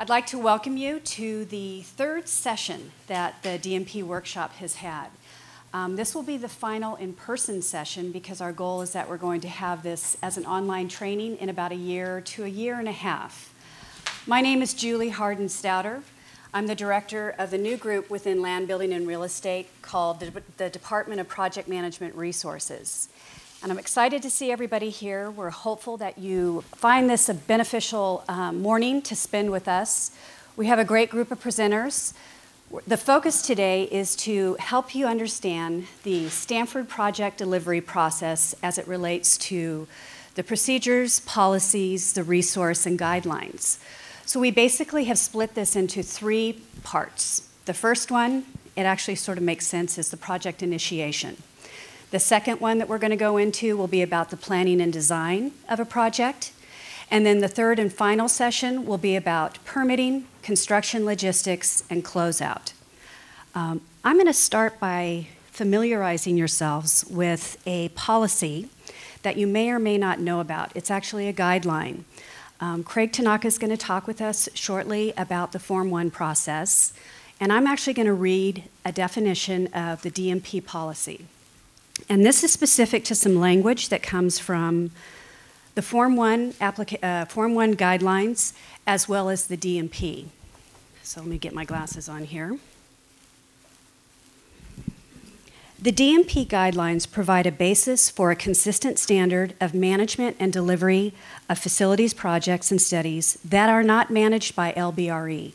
I'd like to welcome you to the third session that the DMP workshop has had. This will be the final in-person session because our goal is that we're going to have this as an online training in about a year to a year and a half. My name is Julie Harden-Stouter. I'm the director of the new group within land building and real estate called the Department of Project Management Resources. And I'm excited to see everybody here. We're hopeful that you find this a beneficial morning to spend with us. We have a great group of presenters. The focus today is to help you understand the Stanford project delivery process as it relates to the procedures, policies, the resource, and guidelines. So we basically have split this into three parts. The first one, it actually sort of makes sense, is the project initiation. The second one that we're going to go into will be about the planning and design of a project. And then the third and final session will be about permitting, construction logistics, and closeout. I'm going to start by familiarizing yourselves with a policy that you may or may not know about. It's actually a guideline. Craig Tanaka is going to talk with us shortly about the Form 1 process. And I'm actually going to read a definition of the DMP policy. And this is specific to some language that comes from the Form 1 guidelines as well as the DMP. So let me get my glasses on here. The DMP guidelines provide a basis for a consistent standard of management and delivery of facilities projects and studies that are not managed by LBRE.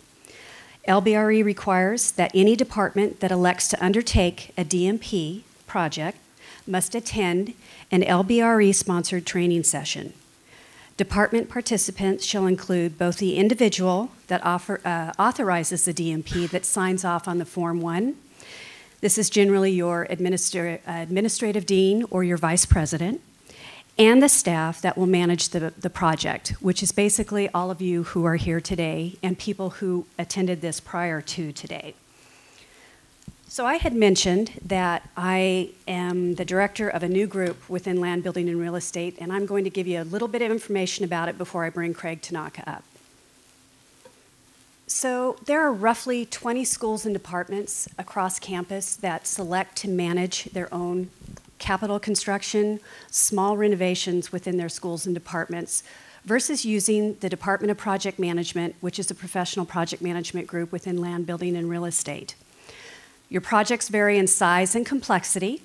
LBRE requires that any department that elects to undertake a DMP project must attend an LBRE-sponsored training session. Department participants shall include both the individual that authorizes the DMP that signs off on the Form 1. This is generally your administrative dean or your vice president, and the staff that will manage the project, which is basically all of you who are here today and people who attended this prior to today. So I had mentioned that I am the director of a new group within land building and real estate, and I'm going to give you a little bit of information about it before I bring Craig Tanaka up. So there are roughly 20 schools and departments across campus that select to manage their own capital construction, small renovations within their schools and departments, versus using the Department of Project Management, which is a professional project management group within land building and real estate. Your projects vary in size and complexity,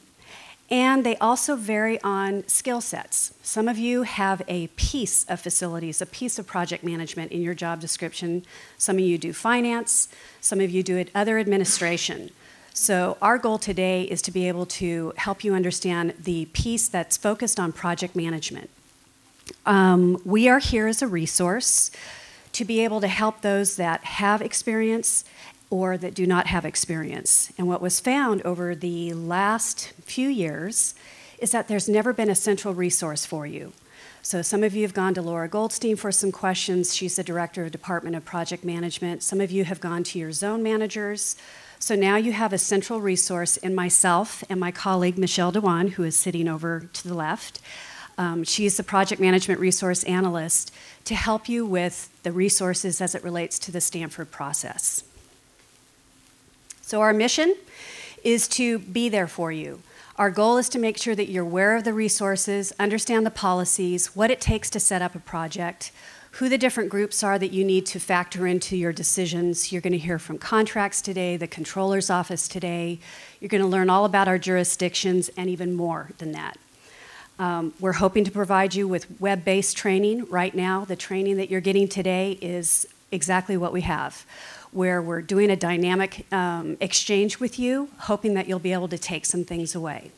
and they also vary on skill sets. Some of you have a piece of facilities, a piece of project management in your job description. Some of you do finance, some of you do other administration. So our goal today is to be able to help you understand the piece that's focused on project management. We are here as a resource to be able to help those that have experience or that do not have experience. And what was found over the last few years is that there's never been a central resource for you. So some of you have gone to Laura Goldstein for some questions. She's the director of Department of Project Management. Some of you have gone to your zone managers. So now you have a central resource in myself and my colleague, Michelle Dewan, who is sitting over to the left. She's the project management resource analyst to help you with the resources as it relates to the Stanford process. So our mission is to be there for you. Our goal is to make sure that you're aware of the resources, understand the policies, what it takes to set up a project, who the different groups are that you need to factor into your decisions. You're going to hear from contracts today, the controller's office today. You're going to learn all about our jurisdictions and even more than that. We're hoping to provide you with web-based training. Right now, the training that you're getting today is exactly what we have, where we're doing a dynamic exchange with you, hoping that you'll be able to take some things away.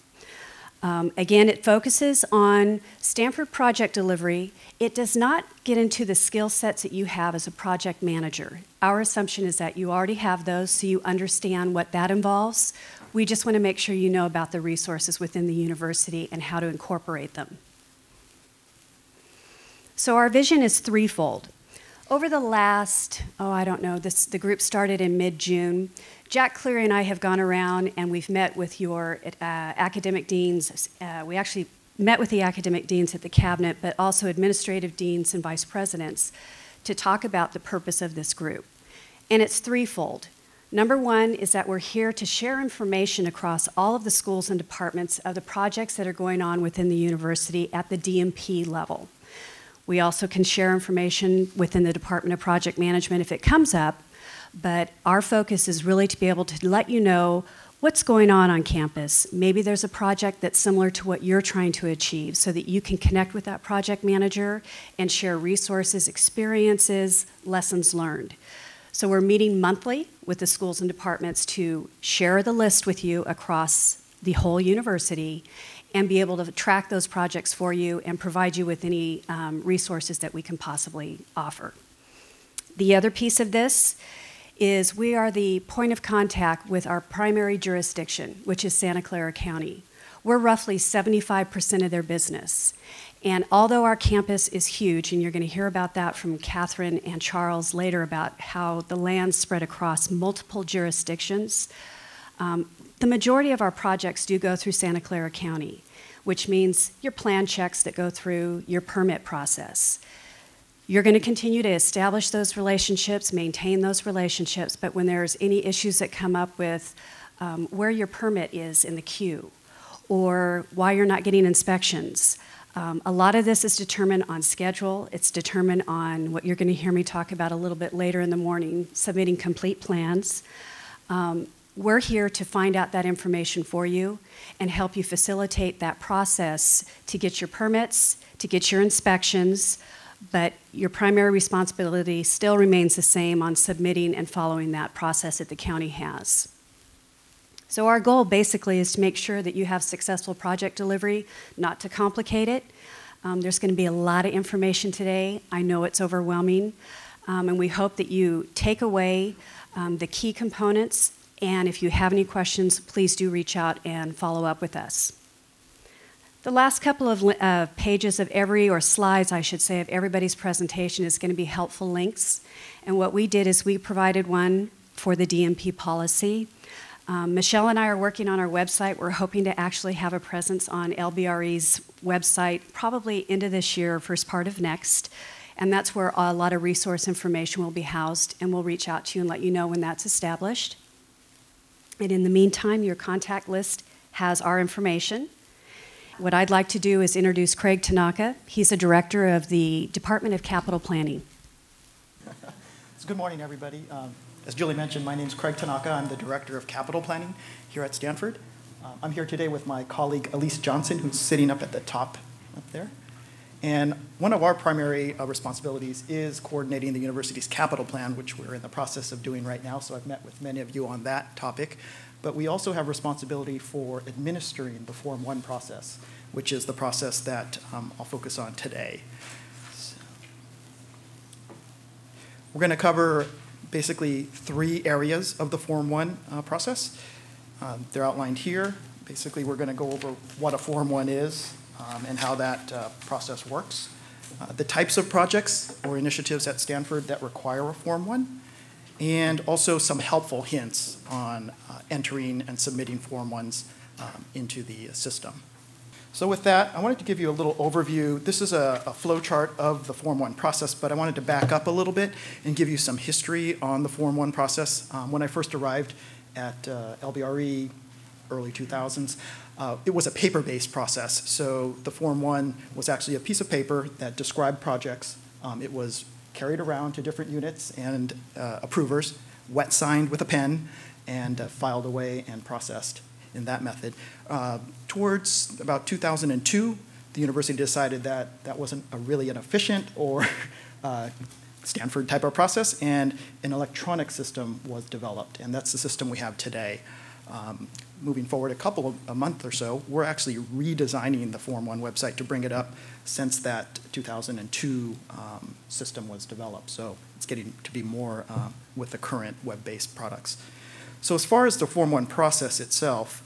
Again, it focuses on Stanford project delivery. It does not get into the skill sets that you have as a project manager. Our assumption is that you already have those, so you understand what that involves. We just want to make sure you know about the resources within the university and how to incorporate them. So our vision is threefold. Over the last, the group started in mid-June. Jack Cleary and I have gone around and we've met with your academic deans. We actually met with the academic deans at the cabinet, but also administrative deans and vice presidents to talk about the purpose of this group. And it's threefold. Number one is that we're here to share information across all of the schools and departments of the projects that are going on within the university at the DMP level. We also can share information within the Department of Project Management if it comes up, but our focus is really to be able to let you know what's going on campus. Maybe there's a project that's similar to what you're trying to achieve so that you can connect with that project manager and share resources, experiences, lessons learned. So we're meeting monthly with the schools and departments to share the list with you across the whole university and be able to track those projects for you and provide you with any resources that we can possibly offer. The other piece of this is we are the point of contact with our primary jurisdiction, which is Santa Clara County. We're roughly 75% of their business. And although our campus is huge, and you're going to hear about that from Catherine and Charles later about how the land's spread across multiple jurisdictions, the majority of our projects do go through Santa Clara County, which means your plan checks that go through your permit process. You're going to continue to establish those relationships, maintain those relationships, but when there's any issues that come up with where your permit is in the queue or why you're not getting inspections, a lot of this is determined on schedule. It's determined on what you're going to hear me talk about a little bit later in the morning, submitting complete plans. We're here to find out that information for you and help you facilitate that process to get your permits, to get your inspections, but your primary responsibility still remains the same on submitting and following that process that the county has. So our goal basically is to make sure that you have successful project delivery, not to complicate it. There's going to be a lot of information today. I know it's overwhelming, and we hope that you take away the key components, and if you have any questions, please do reach out and follow up with us. The last couple of pages of or slides, I should say, of everybody's presentation is going to be helpful links, and what we did is we provided one for the DMP policy. Michelle and I are working on our website. We're hoping to actually have a presence on LBRE's website probably into this year, first part of next. And that's where a lot of resource information will be housed, and we'll reach out to you and let you know when that's established. And in the meantime, your contact list has our information. What I'd like to do is introduce Craig Tanaka. He's a director of the Department of Capital Planning. So good morning, everybody. As Julie mentioned, my name is Craig Tanaka. I'm the Director of Capital Planning here at Stanford. I'm here today with my colleague Elise Johnson, who's sitting up at the top up there. And one of our primary responsibilities is coordinating the university's capital plan, which we're in the process of doing right now. So I've met with many of you on that topic. But we also have responsibility for administering the Form 1 process, which is the process that I'll focus on today. So we're going to cover basically 3 areas of the Form 1 process. They're outlined here. Basically, we're going to go over what a Form 1 is and how that process works, the types of projects or initiatives at Stanford that require a Form 1, and also some helpful hints on entering and submitting Form 1s into the system. So with that, I wanted to give you a little overview. This is a flow chart of the Form 1 process, but I wanted to back up a little bit and give you some history on the Form 1 process. When I first arrived at LBRE, early 2000s, it was a paper-based process. So the Form 1 was actually a piece of paper that described projects. It was carried around to different units and approvers, wet signed with a pen, and filed away and processed in that method. Towards about 2002, the university decided that that wasn't a really an efficient or Stanford type of process, and an electronic system was developed, and that's the system we have today. Moving forward a month or so, we're actually redesigning the Form 1 website to bring it up since that 2002 system was developed. So it's getting to be more with the current web-based products. So as far as the Form 1 process itself,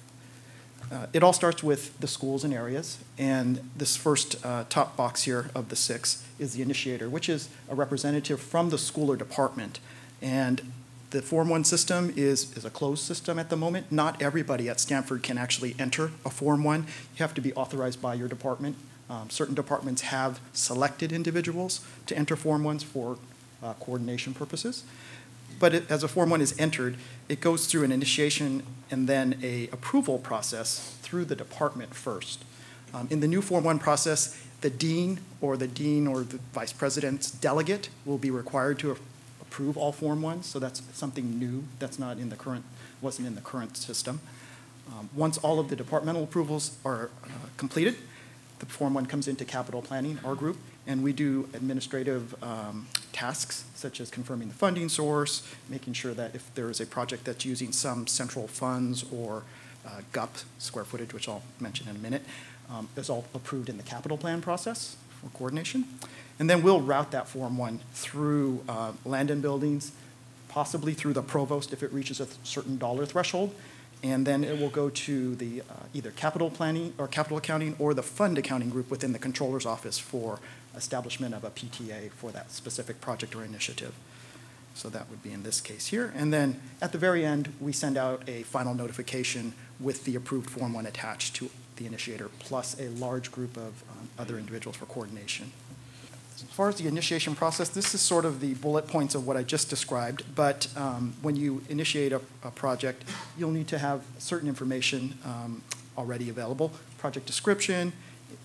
it all starts with the schools and areas, and this first top box here of the 6 is the initiator, which is a representative from the school or department. And the Form 1 system is a closed system at the moment. Not everybody at Stanford can actually enter a Form 1. You have to be authorized by your department. Certain departments have selected individuals to enter Form 1s for coordination purposes. But as a Form 1 is entered, it goes through an initiation and then a approval process through the department first. In the new Form 1 process, the dean or the vice president's delegate will be required to approve all Form 1s, so that's something new that's not in the current, wasn't in the current system. Once all of the departmental approvals are completed, the Form 1 comes into capital planning, our group, and we do administrative tasks such as confirming the funding source, making sure that if there is a project that's using some central funds or GUP, square footage, which I'll mention in a minute, is all approved in the capital plan process for coordination. And then we'll route that Form 1 through land and buildings, possibly through the provost if it reaches a certain dollar threshold, and then it will go to the either capital planning or capital accounting or the fund accounting group within the controller's office for establishment of a PTA for that specific project or initiative. So that would be in this case here. And then at the very end, we send out a final notification with the approved Form 1 attached to the initiator, plus a large group of other individuals for coordination. As far as the initiation process, this is sort of the bullet points of what I just described, but when you initiate a project, you'll need to have certain information already available. Project description.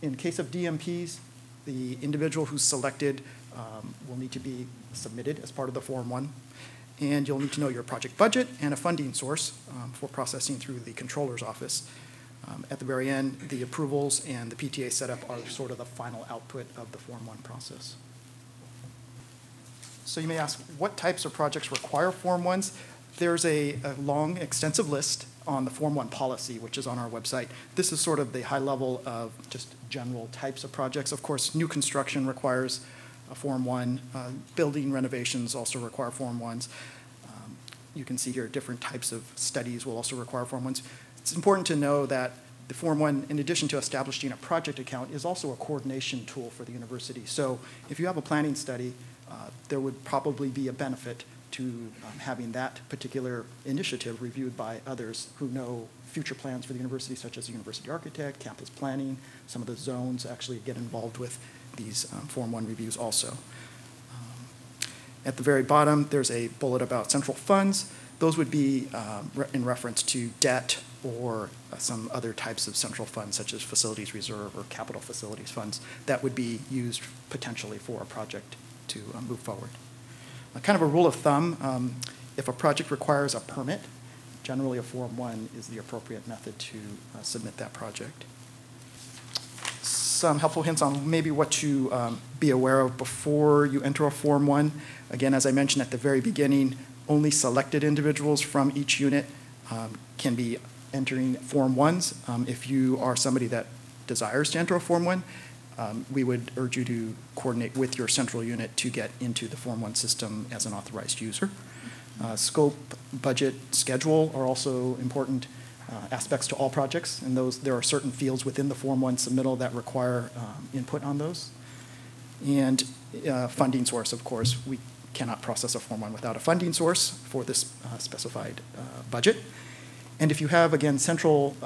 In case of DMPs, the individual who's selected will need to be submitted as part of the Form 1. And you'll need to know your project budget and a funding source for processing through the controller's office. At the very end, the approvals and the PTA setup are sort of the final output of the Form 1 process. So you may ask, what types of projects require Form 1s? There's a long, extensive list on the Form 1 policy, which is on our website. This is sort of the high level of just general types of projects. Of course, new construction requires a Form 1. Building renovations also require Form 1s. You can see here different types of studies will also require Form 1s. It's important to know that the Form 1, in addition to establishing a project account, is also a coordination tool for the university. So if you have a planning study, there would probably be a benefit to having that particular initiative reviewed by others who know future plans for the university, such as the university architect, campus planning. Some of the zones actually get involved with these Form 1 reviews also. At the very bottom, there's a bullet about central funds. Those would be in reference to debt or some other types of central funds, such as facilities reserve or capital facilities funds, that would be used potentially for a project to move forward. Kind of a rule of thumb, if a project requires a permit, generally a Form 1 is the appropriate method to submit that project. Some helpful hints on maybe what to be aware of before you enter a Form 1. Again, as I mentioned at the very beginning, only selected individuals from each unit can be entering Form 1s. If you are somebody that desires to enter a Form 1, we would urge you to coordinate with your central unit to get into the Form 1 system as an authorized user. Scope, budget, schedule are also important aspects to all projects, and there are certain fields within the Form 1 submittal that require input on those. And funding source, of course. We cannot process a Form 1 without a funding source for this specified budget. And if you have, again, central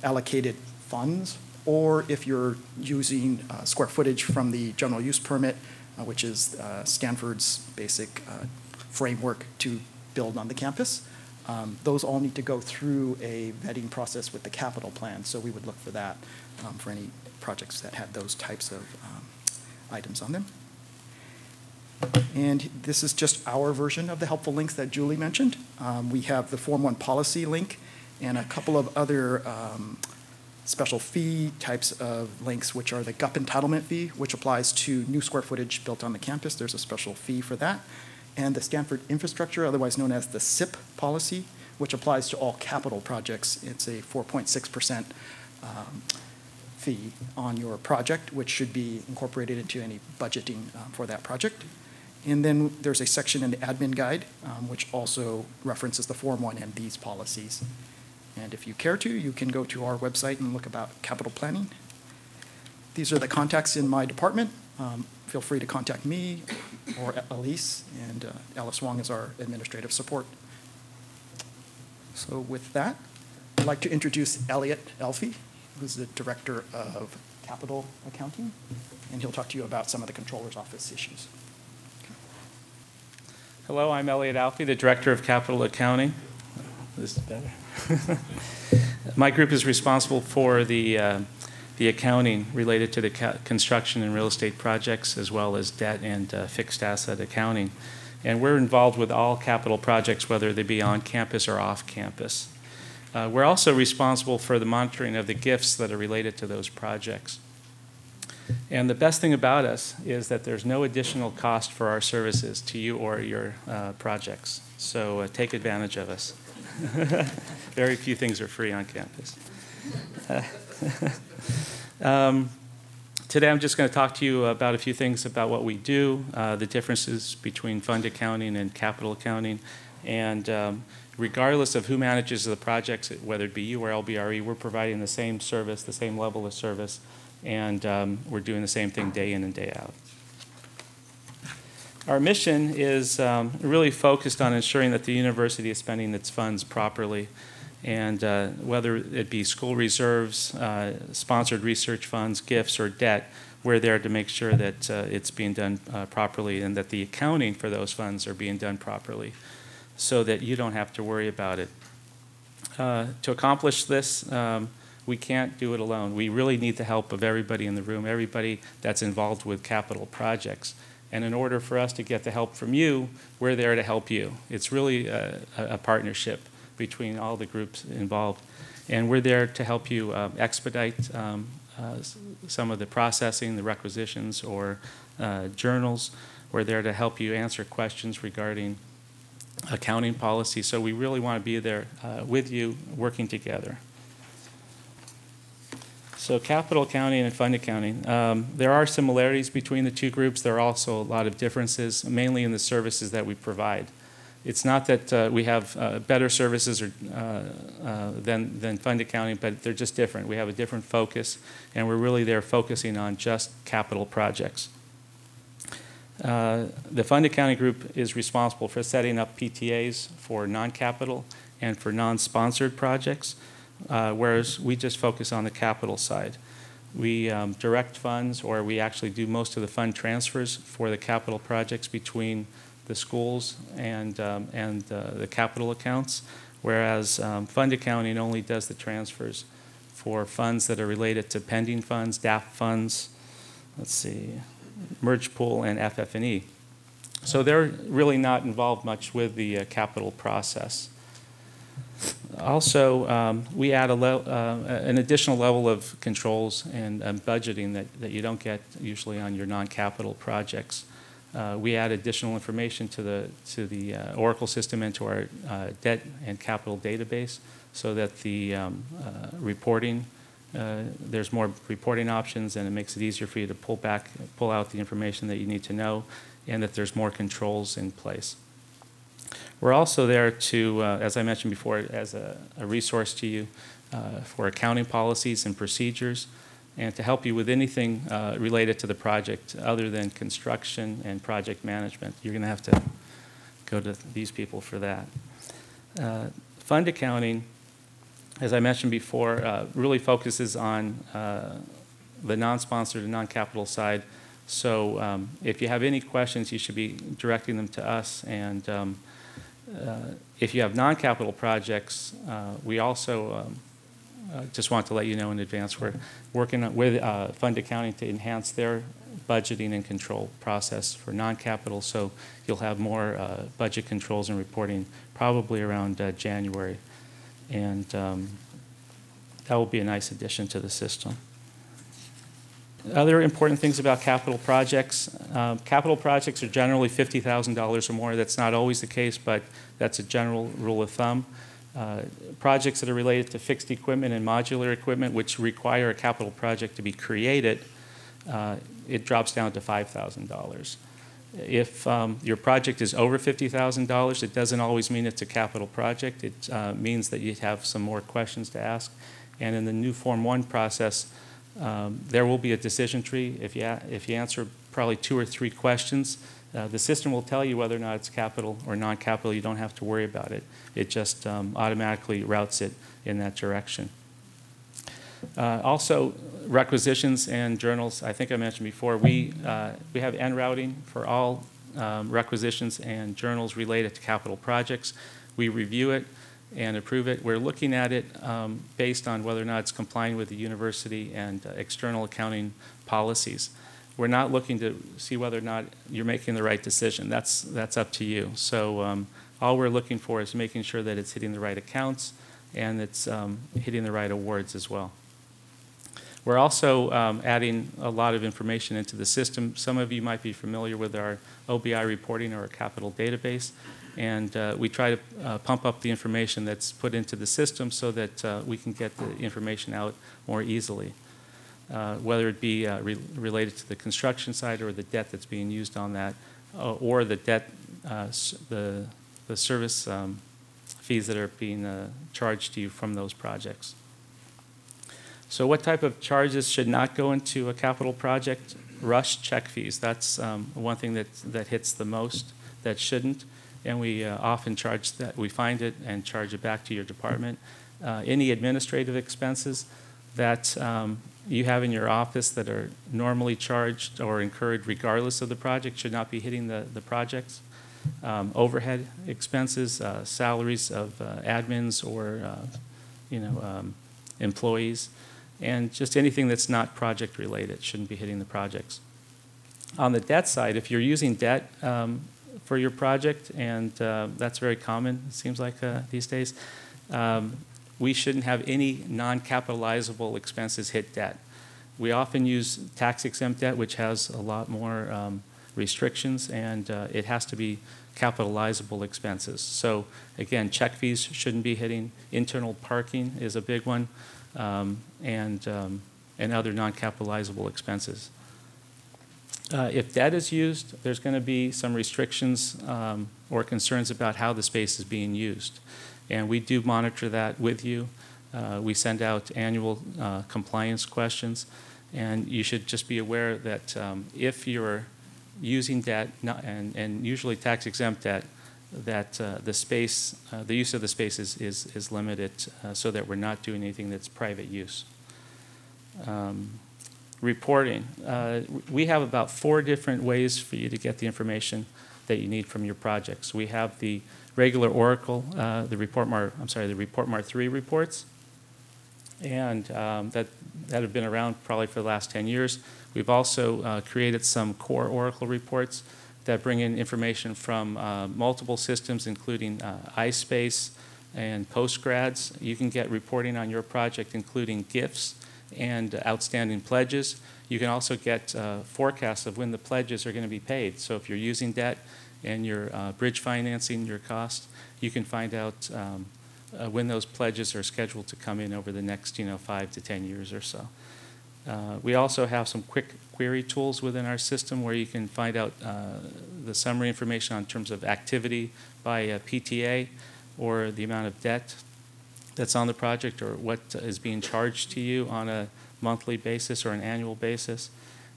allocated funds, or if you're using square footage from the general use permit, which is Stanford's basic framework to build on the campus, those all need to go through a vetting process with the capital plan. So we would look for that for any projects that had those types of items on them. And this is just our version of the helpful links that Julie mentioned. We have the Form 1 policy link and a couple of other special fee types of links, which are the GUP entitlement fee, which applies to new square footage built on the campus. There's a special fee for that. And the Stanford infrastructure, otherwise known as the SIP policy, which applies to all capital projects. It's a 4.6% fee on your project, which should be incorporated into any budgeting for that project. And then there's a section in the admin guide, which also references the Form 1 and these policies. And if you care to, you can go to our website and look about capital planning. These are the contacts in my department. Feel free to contact me or Elise, and Alice Wong is our administrative support. So with that, I'd like to introduce Elliot Elfie, who's the Director of Capital Accounting, and he'll talk to you about some of the Controller's Office issues. Hello, I'm Elliot Alfie, the Director of Capital Accounting. This is better. My group is responsible for the accounting related to the construction and real estate projects, as well as debt and fixed asset accounting. And we're involved with all capital projects, whether they be on campus or off campus. We're also responsible for the monitoring of the gifts that are related to those projects. And the best thing about us is that there's no additional cost for our services to you or your projects. So take advantage of us. Very few things are free on campus. Today I'm just going to talk to you about a few things about what we do, the differences between fund accounting and capital accounting, and regardless of who manages the projects, whether it be you or LBRE, we're providing the same service, the same level of service, and we're doing the same thing day in and day out. Our mission is really focused on ensuring that the university is spending its funds properly, and whether it be school reserves, sponsored research funds, gifts, or debt, we're there to make sure that it's being done properly and that the accounting for those funds are being done properly so that you don't have to worry about it. To accomplish this, we can't do it alone. We really need the help of everybody in the room, everybody that's involved with capital projects. And in order for us to get the help from you, we're there to help you. It's really a partnership between all the groups involved. And we're there to help you expedite some of the processing, the requisitions, or journals. We're there to help you answer questions regarding accounting policy. So we really want to be there with you, working together. So capital accounting and fund accounting, there are similarities between the two groups. There are also a lot of differences, mainly in the services that we provide. It's not that we have better services than fund accounting, but they're just different. We have a different focus, and we're really there focusing on just capital projects. The fund accounting group is responsible for setting up PTAs for non-capital and for non-sponsored projects. Whereas we just focus on the capital side. We direct funds, or we actually do most of the fund transfers for the capital projects between the schools and the capital accounts, whereas fund accounting only does the transfers for funds that are related to pending funds, DAP funds, let's see, merge pool, and FF&E. So they're really not involved much with the capital process. Also, we add an additional level of controls and budgeting that you don't get usually on your non-capital projects. We add additional information to the Oracle system and to our debt and capital database so that the reporting, there's more reporting options, and it makes it easier for you to pull out the information that you need to know, and that there's more controls in place. We're also there to, as I mentioned before, as a resource to you for accounting policies and procedures, and to help you with anything related to the project other than construction and project management. You're going to have to go to these people for that. Fund accounting, as I mentioned before, really focuses on the non-sponsored and non-capital side. So if you have any questions, you should be directing them to us. And if you have non-capital projects, we also just want to let you know in advance we're working with fund accounting to enhance their budgeting and control process for non-capital, so you'll have more budget controls and reporting probably around January. And that will be a nice addition to the system. Other important things about capital projects. Capital projects are generally $50,000 or more. That's not always the case, but that's a general rule of thumb. Projects that are related to fixed equipment and modular equipment, which require a capital project to be created, it drops down to $5,000. If your project is over $50,000, it doesn't always mean it's a capital project. It means that you have some more questions to ask. And in the new Form 1 process, there will be a decision tree. If you answer probably 2 or 3 questions, the system will tell you whether or not it's capital or non-capital. You don't have to worry about it. It just automatically routes it in that direction. Also, requisitions and journals. I think I mentioned before, we have en routing for all requisitions and journals related to capital projects. We review it and approve it. We're looking at it based on whether or not it's complying with the university and external accounting policies. We're not looking to see whether or not you're making the right decision. That's up to you. So all we're looking for is making sure that it's hitting the right accounts and it's hitting the right awards as well. We're also adding a lot of information into the system. Some of you might be familiar with our OBI reporting or our capital database. And we try to pump up the information that's put into the system so that we can get the information out more easily, whether it be related to the construction side or the debt that's being used on that, or the debt, the service fees that are being charged to you from those projects. So what type of charges should not go into a capital project? Rush check fees. That's one thing that hits the most that shouldn't. And we often charge that. We find it and charge it back to your department. Any administrative expenses that you have in your office that are normally charged or incurred regardless of the project should not be hitting the projects. Overhead expenses, salaries of admins or employees, and just anything that's not project related shouldn't be hitting the projects. On the debt side, if you're using debt for your project, and that's very common, it seems like these days, we shouldn't have any non-capitalizable expenses hit debt. We often use tax-exempt debt, which has a lot more restrictions, and it has to be capitalizable expenses. So again, check fees shouldn't be hitting. Internal parking is a big one, and other non-capitalizable expenses. If debt is used, there's going to be some restrictions or concerns about how the space is being used. And we do monitor that with you. We send out annual compliance questions. And you should just be aware that if you're using debt, and usually tax-exempt debt, that the use of the space is limited so that we're not doing anything that's private use. Reporting. We have about 4 different ways for you to get the information that you need from your projects. We have the regular Oracle, the Report Mart 3 reports, and that have been around probably for the last 10 years. We've also created some core Oracle reports that bring in information from multiple systems, including iSpace and Postgrads. You can get reporting on your project, including gifts and outstanding pledges. You can also get forecasts of when the pledges are going to be paid. So if you're using debt and you're bridge financing your cost, you can find out when those pledges are scheduled to come in over the next 5 to 10 years or so. We also have some quick query tools within our system where you can find out the summary information in terms of activity by PTA or the amount of debt that's on the project or what is being charged to you on a monthly basis or an annual basis.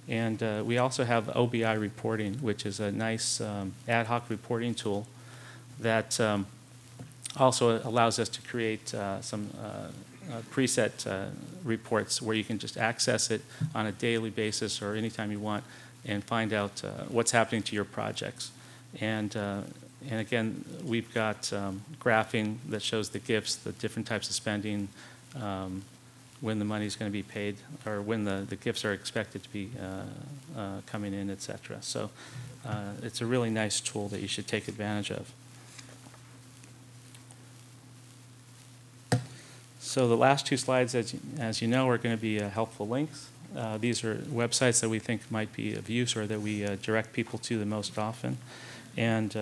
And we also have OBI reporting, which is a nice ad hoc reporting tool that also allows us to create some preset reports where you can just access it on a daily basis or anytime you want and find out what's happening to your projects. And again, we've got graphing that shows the gifts, the different types of spending, when the money is going to be paid, or when the gifts are expected to be coming in, et cetera. So it's a really nice tool that you should take advantage of. So the last 2 slides, as you know, are going to be helpful links. These are websites that we think might be of use or that we direct people to the most often. And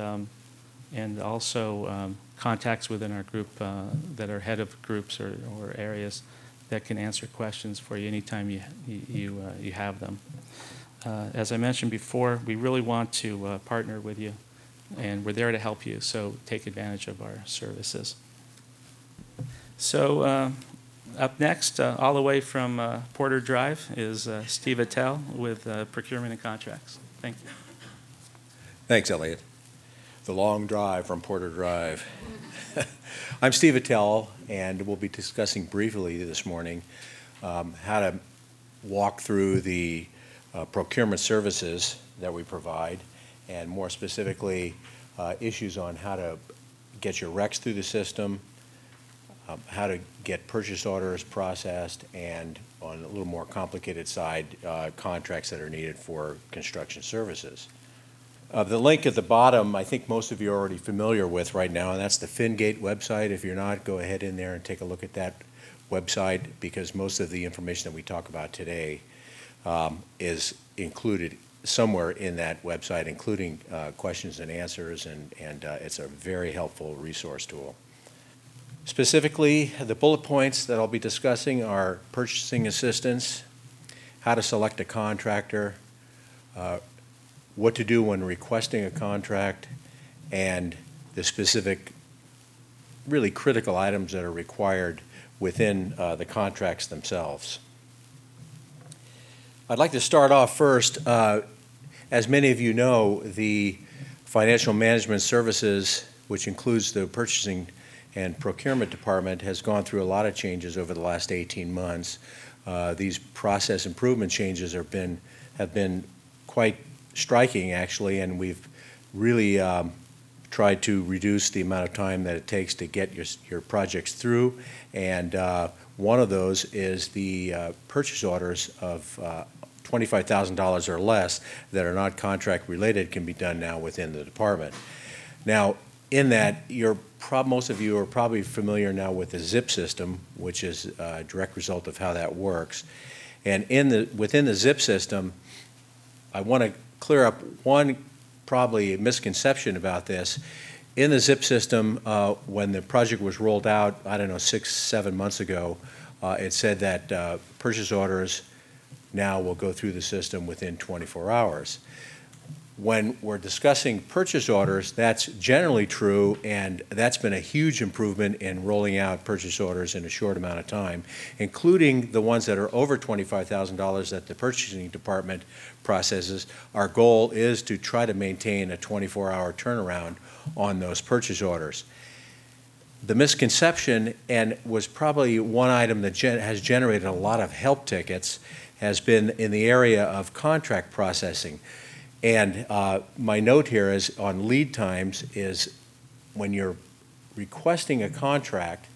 also contacts within our group that are head of groups or areas that can answer questions for you anytime you have them. As I mentioned before, we really want to partner with you, and we're there to help you, so take advantage of our services. So up next, all the way from Porter Drive, is Steve Attell with Procurement and Contracts. Thank you. Thanks, Elliot. The long drive from Porter Drive. I'm Steve Attell, and we'll be discussing briefly this morning how to walk through the procurement services that we provide and more specifically, issues on how to get your recs through the system, how to get purchase orders processed, and on a little more complicated side, contracts that are needed for construction services. The link at the bottom, I think most of you are already familiar with right now, and that's the FinGate website. If you're not, go ahead in there and take a look at that website, because most of the information that we talk about today is included somewhere in that website, including questions and answers, and it's a very helpful resource tool. Specifically, the bullet points that I'll be discussing are purchasing assistance, how to select a contractor, what to do when requesting a contract, and the specific, really critical items that are required within the contracts themselves. I'd like to start off first. As many of you know, the Financial Management Services, which includes the Purchasing and Procurement Department, has gone through a lot of changes over the last 18 months. These process improvement changes have been quite striking, actually, and we've really tried to reduce the amount of time that it takes to get your projects through. And one of those is the purchase orders of $25,000 or less that are not contract related can be done now within the department. Now, in that, most of you are probably familiar now with the ZIP system, which is a direct result of how that works. And within the ZIP system, I want to clear up one probably misconception about this. In the ZIP system, when the project was rolled out, I don't know, 6-7 months ago, it said that purchase orders now will go through the system within 24 hours. When we're discussing purchase orders, that's generally true, and that's been a huge improvement in rolling out purchase orders in a short amount of time, including the ones that are over $25,000 that the purchasing department processes. Our goal is to try to maintain a 24-hour turnaround on those purchase orders. The misconception, and was probably one item that has generated a lot of help tickets, has been in the area of contract processing. And my note here is on lead times is when you're requesting a contract,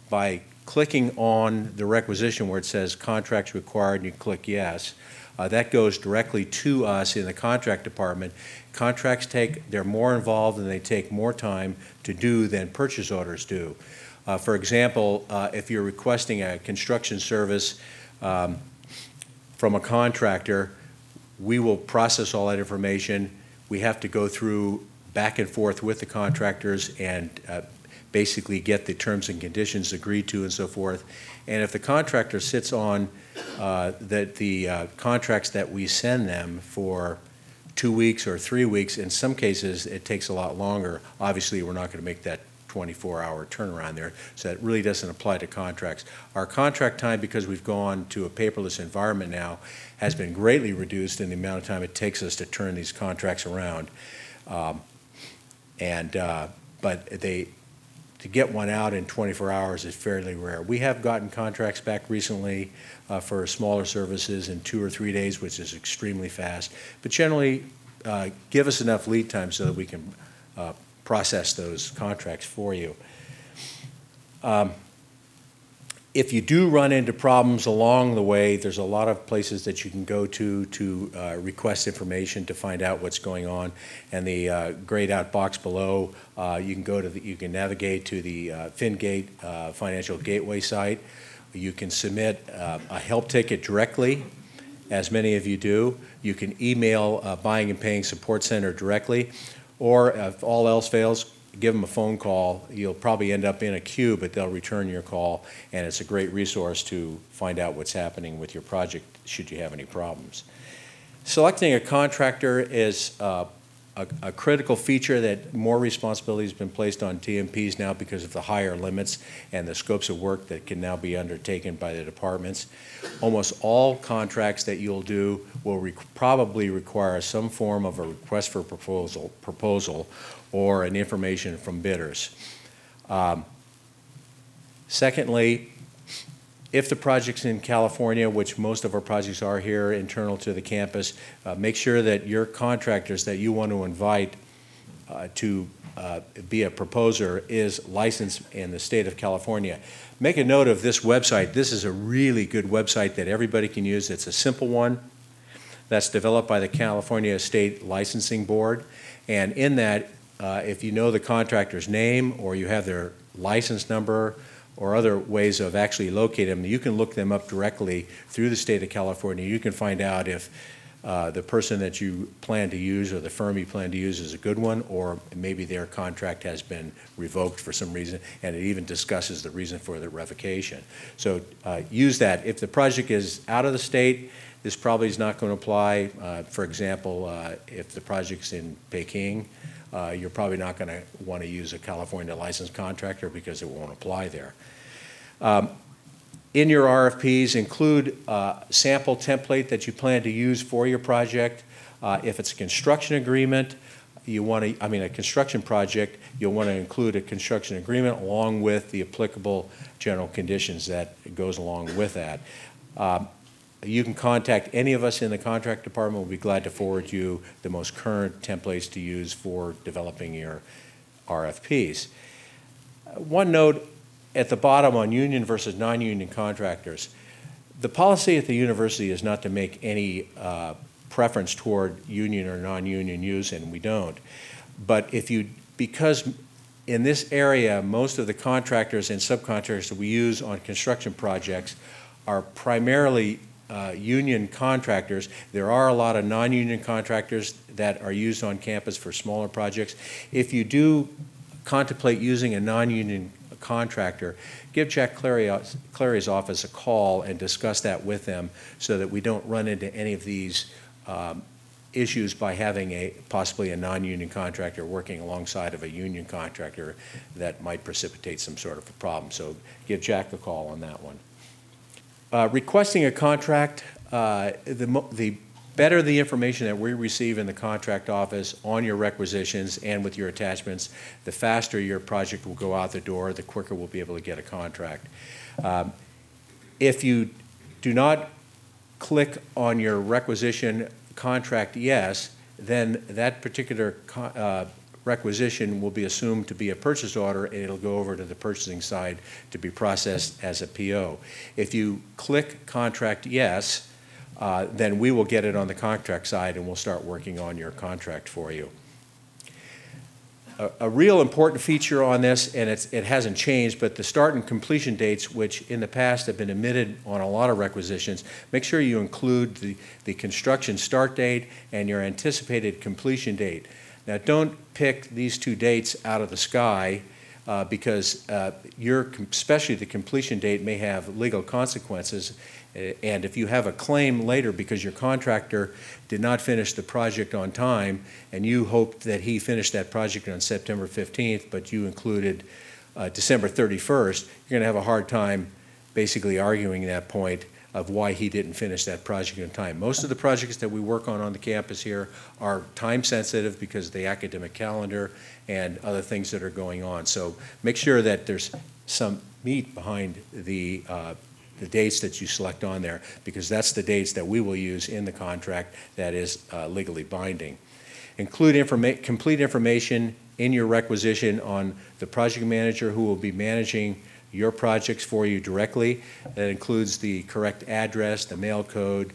by clicking on the requisition where it says contracts required and you click yes, that goes directly to us in the contract department. Contracts they're more involved and they take more time to do than purchase orders do. For example, if you're requesting a construction service from a contractor, we will process all that information. We have to go through back and forth with the contractors and basically get the terms and conditions agreed to and so forth. And if the contractor sits on the contracts that we send them for 2 weeks or 3 weeks, in some cases it takes a lot longer. Obviously, we're not going to make that 24-hour turnaround there, so that really doesn't apply to contracts. Our contract time, because we've gone to a paperless environment now, has been greatly reduced in the amount of time it takes us to turn these contracts around. But to get one out in 24 hours is fairly rare. We have gotten contracts back recently for smaller services in 2 or 3 days, which is extremely fast. But generally, give us enough lead time so that we can process those contracts for you. If you do run into problems along the way, there's a lot of places that you can go to request information to find out what's going on. And the grayed out box below, you can navigate to the FinGate Financial Gateway site. You can submit a help ticket directly, as many of you do. You can email Buying and Paying Support Center directly, or if all else fails, give them a phone call. You'll probably end up in a queue, but they'll return your call, and it's a great resource to find out what's happening with your project should you have any problems. Selecting a contractor is a critical feature that more responsibility has been placed on TMPs now because of the higher limits and the scopes of work that can now be undertaken by the departments. Almost all contracts that you'll do will probably require some form of a request for proposal or an information from bidders. Secondly, If the project's in California, which most of our projects are here internal to the campus, make sure that your contractors that you want to invite to be a proposer is licensed in the state of California. Make a note of this website. This is a really good website that everybody can use. It's a simple one that's developed by the California State Licensing Board. And in that, if you know the contractor's name or you have their license number or other ways of actually locating them, you can look them up directly through the state of California. You can find out if the person that you plan to use or the firm you plan to use is a good one, or maybe their contract has been revoked for some reason, and it even discusses the reason for the revocation. So use that. If the project is out of the state, this probably is not going to apply. For example, if the project's in Peking, you're probably not going to want to use a California licensed contractor because it won't apply there. In your RFPs, include a sample template that you plan to use for your project. If it's a construction agreement, a construction project, you'll want to include a construction agreement along with the applicable general conditions that goes along with that. You can contact any of us in the contract department. We'll be glad to forward you the most current templates to use for developing your RFPs. One note at the bottom on union versus non-union contractors. The policy at the university is not to make any preference toward union or non-union use, and we don't. But because in this area, most of the contractors and subcontractors that we use on construction projects are primarily union contractors. There are a lot of non-union contractors that are used on campus for smaller projects. If you do contemplate using a non-union contractor, give Jack Clary's office a call and discuss that with them so that we don't run into any of these issues by having possibly a non-union contractor working alongside of a union contractor that might precipitate some sort of a problem. So give Jack a call on that one. Requesting a contract, the better the information that we receive in the contract office on your requisitions and with your attachments, the faster your project will go out the door, the quicker we'll be able to get a contract. If you do not click on your requisition contract yes, then that particular requisition will be assumed to be a purchase order, and it'll go over to the purchasing side to be processed as a PO. If you click contract yes, then we will get it on the contract side and we'll start working on your contract for you. A real important feature on this, and it hasn't changed, but the start and completion dates, which in the past have been omitted on a lot of requisitions, make sure you include the construction start date and your anticipated completion date. Now, don't pick these two dates out of the sky because especially the completion date may have legal consequences. And if you have a claim later because your contractor did not finish the project on time and you hoped that he finished that project on September 15th, but you included December 31st, you're going to have a hard time basically arguing that point of why he didn't finish that project in time. Most of the projects that we work on the campus here are time sensitive because of the academic calendar and other things that are going on. So make sure that there's some meat behind the dates that you select on there, because that's the dates that we will use in the contract that is legally binding. Include complete information in your requisition on the project manager who will be managing your projects for you directly. That includes the correct address, the mail code,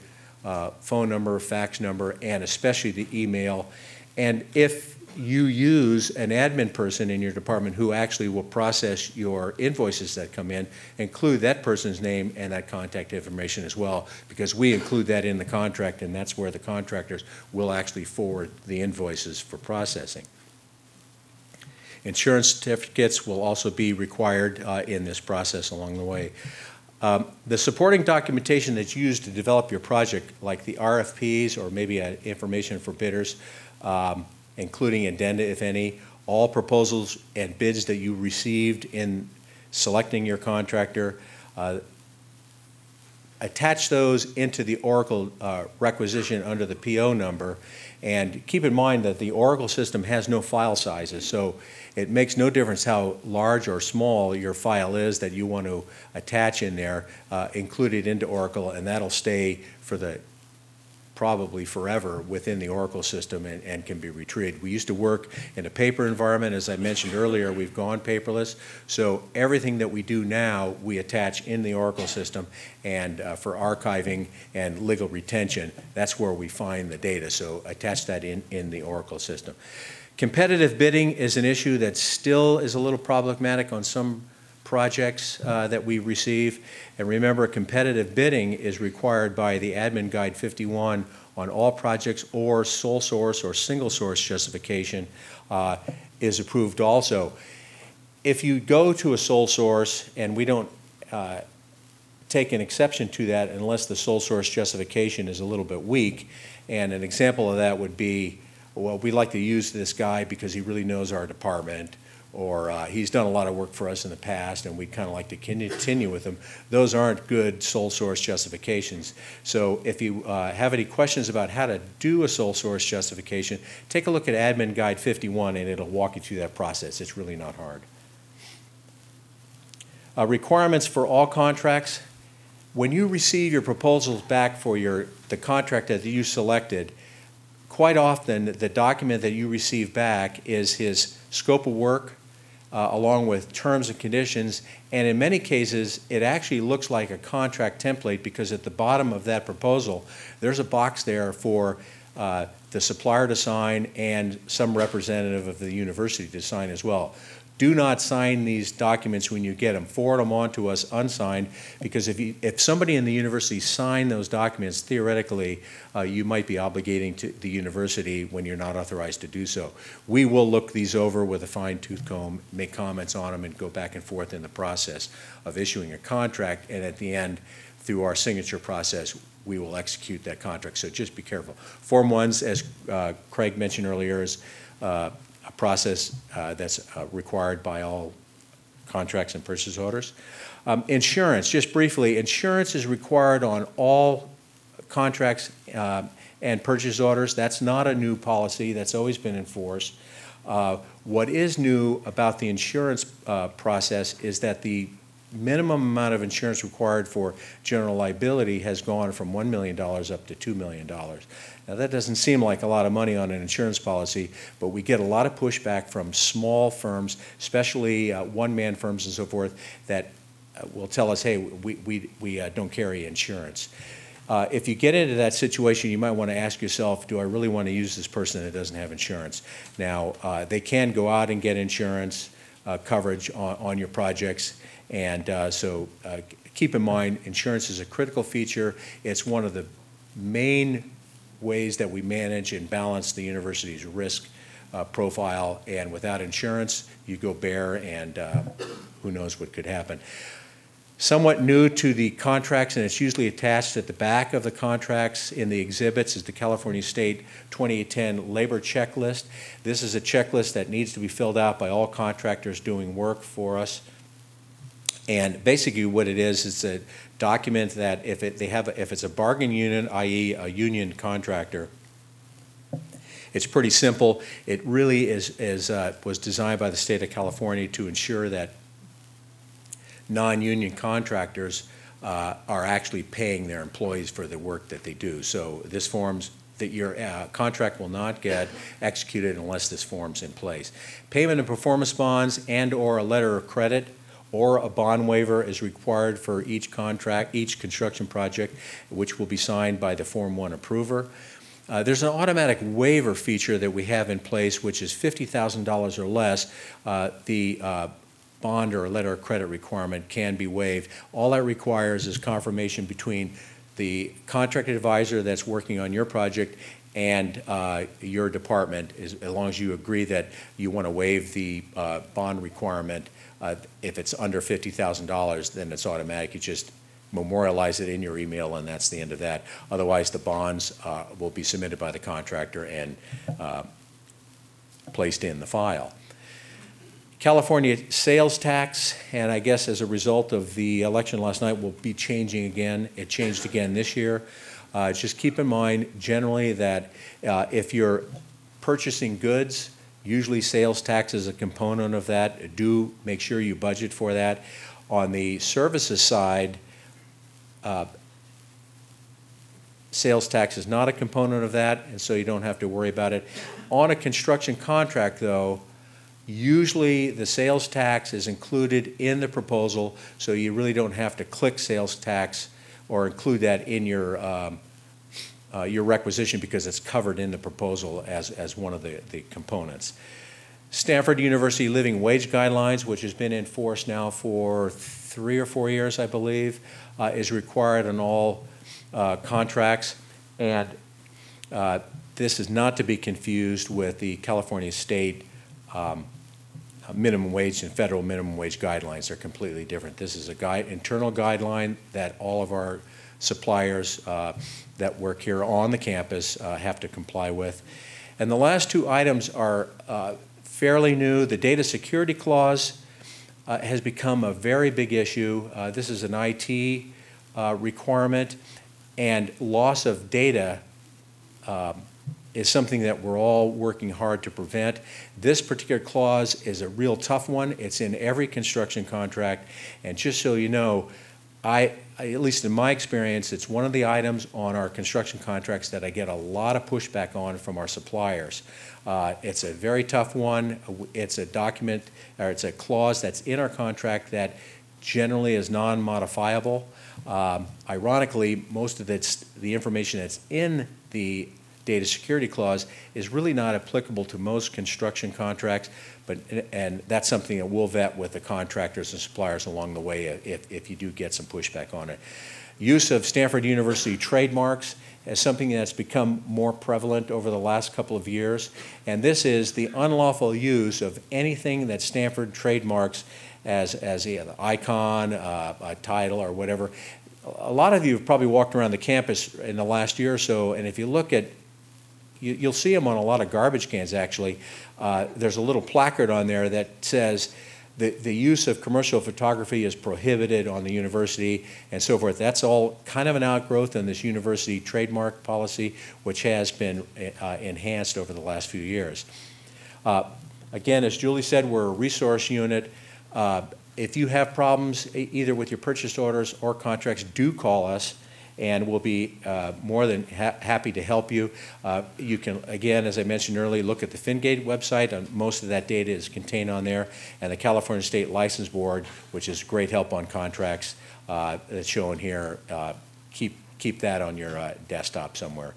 phone number, fax number, and especially the email. And if you use an admin person in your department who actually will process your invoices that come in, include that person's name and that contact information as well, because we include that in the contract, and that's where the contractors will actually forward the invoices for processing. Insurance certificates will also be required in this process along the way. The supporting documentation that's used to develop your project, like the RFPs or maybe information for bidders, including addenda, if any, all proposals and bids that you received in selecting your contractor, attach those into the Oracle requisition under the PO number. And keep in mind that the Oracle system has no file sizes, so it makes no difference how large or small your file is that you want to attach in there, include it into Oracle, and that'll stay for probably forever within the Oracle system and can be retrieved. We used to work in a paper environment. As I mentioned earlier, we've gone paperless. So everything that we do now, we attach in the Oracle system, and for archiving and legal retention, that's where we find the data. So attach that in the Oracle system. Competitive bidding is an issue that still is a little problematic on some projects that we receive. And remember, competitive bidding is required by the Admin Guide 51 on all projects, or sole source or single source justification is approved also. If you go to a sole source, and we don't take an exception to that unless the sole source justification is a little bit weak, and an example of that would be, well, we like to use this guy because he really knows our department, or he's done a lot of work for us in the past and we'd kind of like to continue with him. Those aren't good sole source justifications. So if you have any questions about how to do a sole source justification, take a look at Admin Guide 51 and it'll walk you through that process. It's really not hard. Requirements for all contracts. When you receive your proposals back for the contract that you selected, quite often the document that you receive back is his scope of work, along with terms and conditions, and in many cases it actually looks like a contract template, because at the bottom of that proposal there's a box there for the supplier to sign and some representative of the university to sign as well. Do not sign these documents when you get them. Forward them on to us unsigned, because if somebody in the university signed those documents, theoretically you might be obligating to the university when you're not authorized to do so. We will look these over with a fine-tooth comb, make comments on them, and go back and forth in the process of issuing a contract, and at the end, through our signature process, we will execute that contract. So just be careful. Form 1s, as Craig mentioned earlier, is a process that's required by all contracts and purchase orders. Insurance, just briefly, insurance is required on all contracts and purchase orders. That's not a new policy. That's always been enforced. What is new about the insurance process is that the minimum amount of insurance required for general liability has gone from $1 million up to $2 million. Now that doesn't seem like a lot of money on an insurance policy, but we get a lot of pushback from small firms, especially one-man firms and so forth, that will tell us, hey, we don't carry insurance. If you get into that situation, you might want to ask yourself, do I really want to use this person that doesn't have insurance? Now, they can go out and get insurance coverage on your projects, and so keep in mind, insurance is a critical feature. It's one of the main ways that we manage and balance the university's risk profile, and without insurance, you go bare, and who knows what could happen. Somewhat new to the contracts, and it's usually attached at the back of the contracts in the exhibits, is the California State 2010 Labor Checklist. This is a checklist that needs to be filled out by all contractors doing work for us. And basically what it is a document that if it's a bargain unit, i.e. a union contractor, it's pretty simple. It really was designed by the state of California to ensure that non-union contractors are actually paying their employees for the work that they do. So this forms that your contract will not get executed unless this form's in place. Payment of performance bonds and or a letter of credit or a bond waiver is required for each contract, each construction project, which will be signed by the Form 1 approver. There's an automatic waiver feature that we have in place, which is $50,000 or less. The bond or a letter of credit requirement can be waived. All that requires is confirmation between the contract advisor that's working on your project and your department, as long as you agree that you want to waive the bond requirement. If it's under $50,000, then it's automatic. You just memorialize it in your email, and that's the end of that. Otherwise, the bonds will be submitted by the contractor and placed in the file. California sales tax, and I guess as a result of the election last night, will be changing again. It changed again this year. Just keep in mind generally that if you're purchasing goods, usually sales tax is a component of that. Do make sure you budget for that. On the services side, sales tax is not a component of that, and so you don't have to worry about it. On a construction contract, though, usually the sales tax is included in the proposal, so you really don't have to click sales tax or include that in your requisition because it's covered in the proposal as one of the components. Stanford University Living Wage Guidelines, which has been in force now for 3 or 4 years, I believe, is required on all contracts, and this is not to be confused with the California state minimum wage and federal minimum wage guidelines. They're completely different. This is a internal guideline that all of our suppliers that work here on the campus have to comply with. And the last 2 items are fairly new. The data security clause has become a very big issue. This is an IT requirement, and loss of data is something that we're all working hard to prevent. This particular clause is a real tough one. It's in every construction contract, and just so you know, at least in my experience, it's one of the items on our construction contracts that I get a lot of pushback on from our suppliers. It's a very tough one. It's a document, or it's a clause that's in our contract that generally is non-modifiable. Ironically, most of the information that's in the data security clause is really not applicable to most construction contracts, and that's something that we'll vet with the contractors and suppliers along the way if you do get some pushback on it. Use of Stanford University trademarks is something that's become more prevalent over the last couple of years, and this is the unlawful use of anything that Stanford trademarks as an icon, a title, or whatever. A lot of you have probably walked around the campus in the last year or so, and if you look at, you'll see them on a lot of garbage cans actually. There's a little placard on there that says the use of commercial photography is prohibited on the university and so forth. That's all kind of an outgrowth in this university trademark policy, which has been enhanced over the last few years. Again, as Julie said, we're a resource unit. If you have problems either with your purchase orders or contracts, do call us, and we'll be more than happy to help you. You can, again, as I mentioned earlier, look at the FinGate website, and most of that data is contained on there, and the California State License Board, which is great help on contracts, that's shown here. Keep that on your desktop somewhere.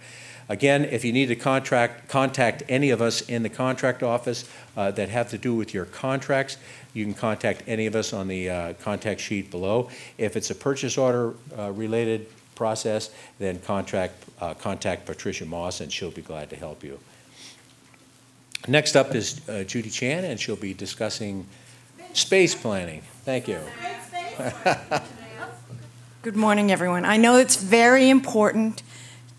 Again, if you need to contact any of us in the contract office that have to do with your contracts, you can contact any of us on the contact sheet below. If it's a purchase order related process, then contact Patricia Moss, and she'll be glad to help you. Next up is Judy Chan, and she'll be discussing space planning. Thank you. Good morning, everyone. I know it's very important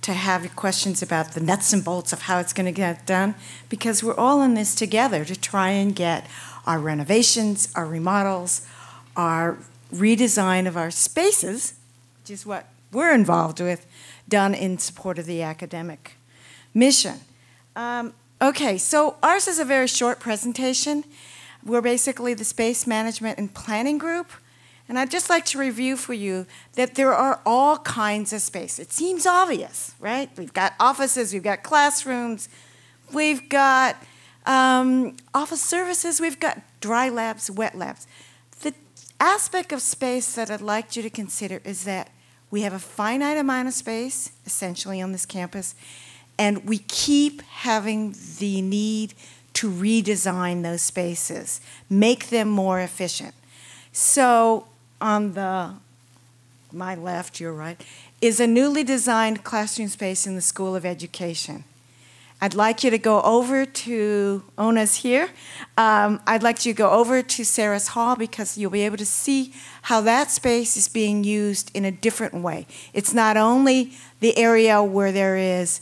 to have questions about the nuts and bolts of how it's going to get done, because we're all in this together to try and get our renovations, our remodels, our redesign of our spaces, which is what we're involved with, done in support of the academic mission. Okay, so ours is a very short presentation. We're basically the Space Management and Planning Group, and I'd just like to review for you that there are all kinds of space. It seems obvious, right? We've got offices, we've got classrooms, we've got office services, we've got dry labs, wet labs. The aspect of space that I'd like you to consider is that we have a finite amount of space, essentially, on this campus, and we keep having the need to redesign those spaces, make them more efficient. So on my left, your right, is a newly designed classroom space in the School of Education. I'd like you to go over to Ona's here. I'd like you to go over to Sarah's hall, because you'll be able to see how that space is being used in a different way. It's not only the area where there is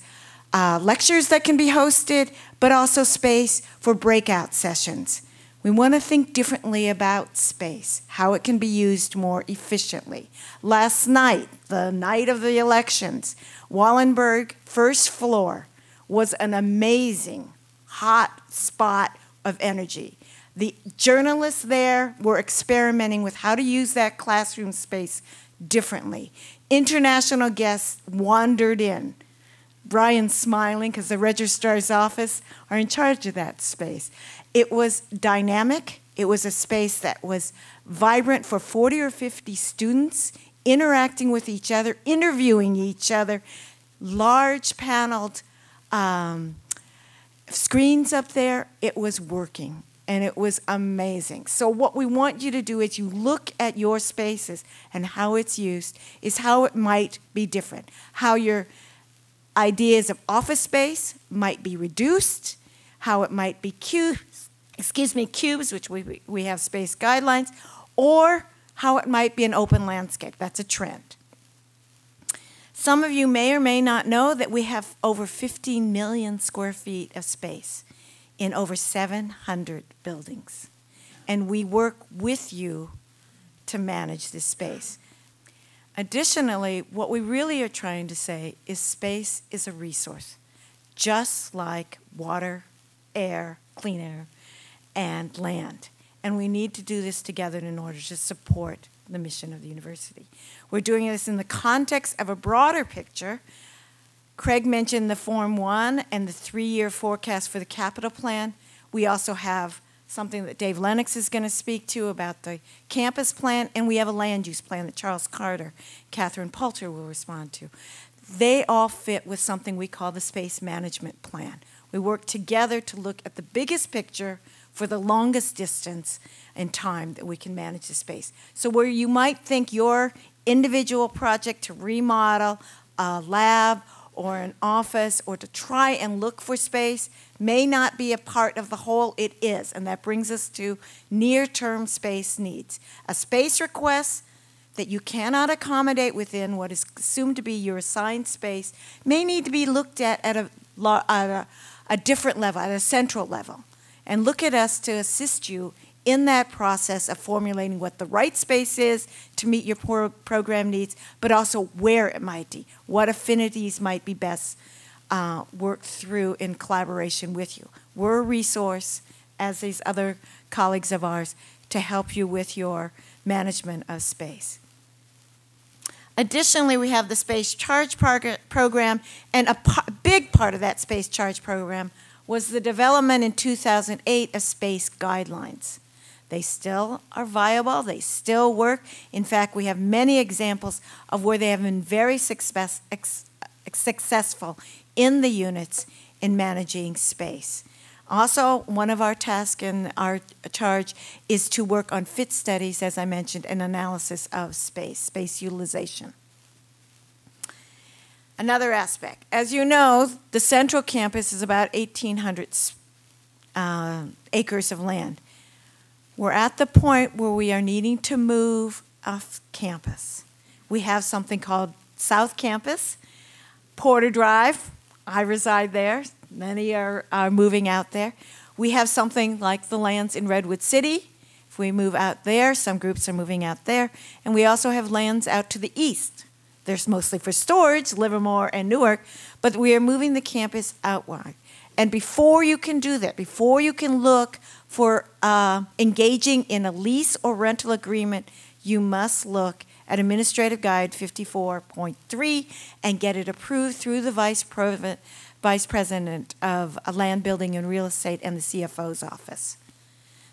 lectures that can be hosted, but also space for breakout sessions, We want to think differently about space, how it can be used more efficiently. Last night, the night of the elections, Wallenberg first floor was an amazing hot spot of energy. The journalists there were experimenting with how to use that classroom space differently. International guests wandered in. Brian's smiling because the registrar's office are in charge of that space. It was dynamic. It was a space that was vibrant for 40 or 50 students, interacting with each other, interviewing each other, large paneled screens up there. It was working, and it was amazing. So what we want you to do is you look at your spaces and how it's used, is how it might be different, how your ideas of office space might be reduced, how it might be cubes, which we have space guidelines, or how it might be an open landscape. That's a trend. Some of you may or may not know that we have over 15 million square feet of space in over 700 buildings. And we work with you to manage this space. Additionally, what we really are trying to say is space is a resource, just like water, air, clean air, and land. And we need to do this together in order to support the mission of the university. We're doing this in the context of a broader picture. Craig mentioned the Form 1 and the 3-year forecast for the capital plan. We also have something that Dave Lennox is going to speak to about the campus plan, and we have a land use plan that Charles Carter, Catherine Poulter will respond to. They all fit with something we call the space management plan. We work together to look at the biggest picture for the longest distance and time that we can manage the space. So where you might think your individual project to remodel a lab or an office or to try and look for space may not be a part of the whole, it is. And that brings us to near-term space needs. A space request that you cannot accommodate within what is assumed to be your assigned space may need to be looked at a different level, at a central level. And look at us to assist you in that process of formulating what the right space is to meet your program needs, but also where it might be, what affinities might be best worked through in collaboration with you. We're a resource, as these other colleagues of ours, to help you with your management of space. Additionally, we have the Space Charge Program, and a big part of that Space Charge Program was the development in 2008 of space guidelines. They still are viable, they still work. In fact, we have many examples of where they have been very successful in the units in managing space. Also, one of our tasks and our charge is to work on fit studies, as I mentioned, and analysis of space utilization. Another aspect, as you know, the central campus is about 1,800 acres of land. We're at the point where we are needing to move off campus. We have something called South Campus, Porter Drive. I reside there. Many are moving out there. We have something like the lands in Redwood City. If we move out there, some groups are moving out there. And we also have lands out to the east. There's mostly for storage, Livermore and Newark, but we are moving the campus outward. And before you can do that, before you can look for engaging in a lease or rental agreement, you must look at Administrative Guide 54.3 and get it approved through the Vice President of Land Building and Real Estate and the CFO's office.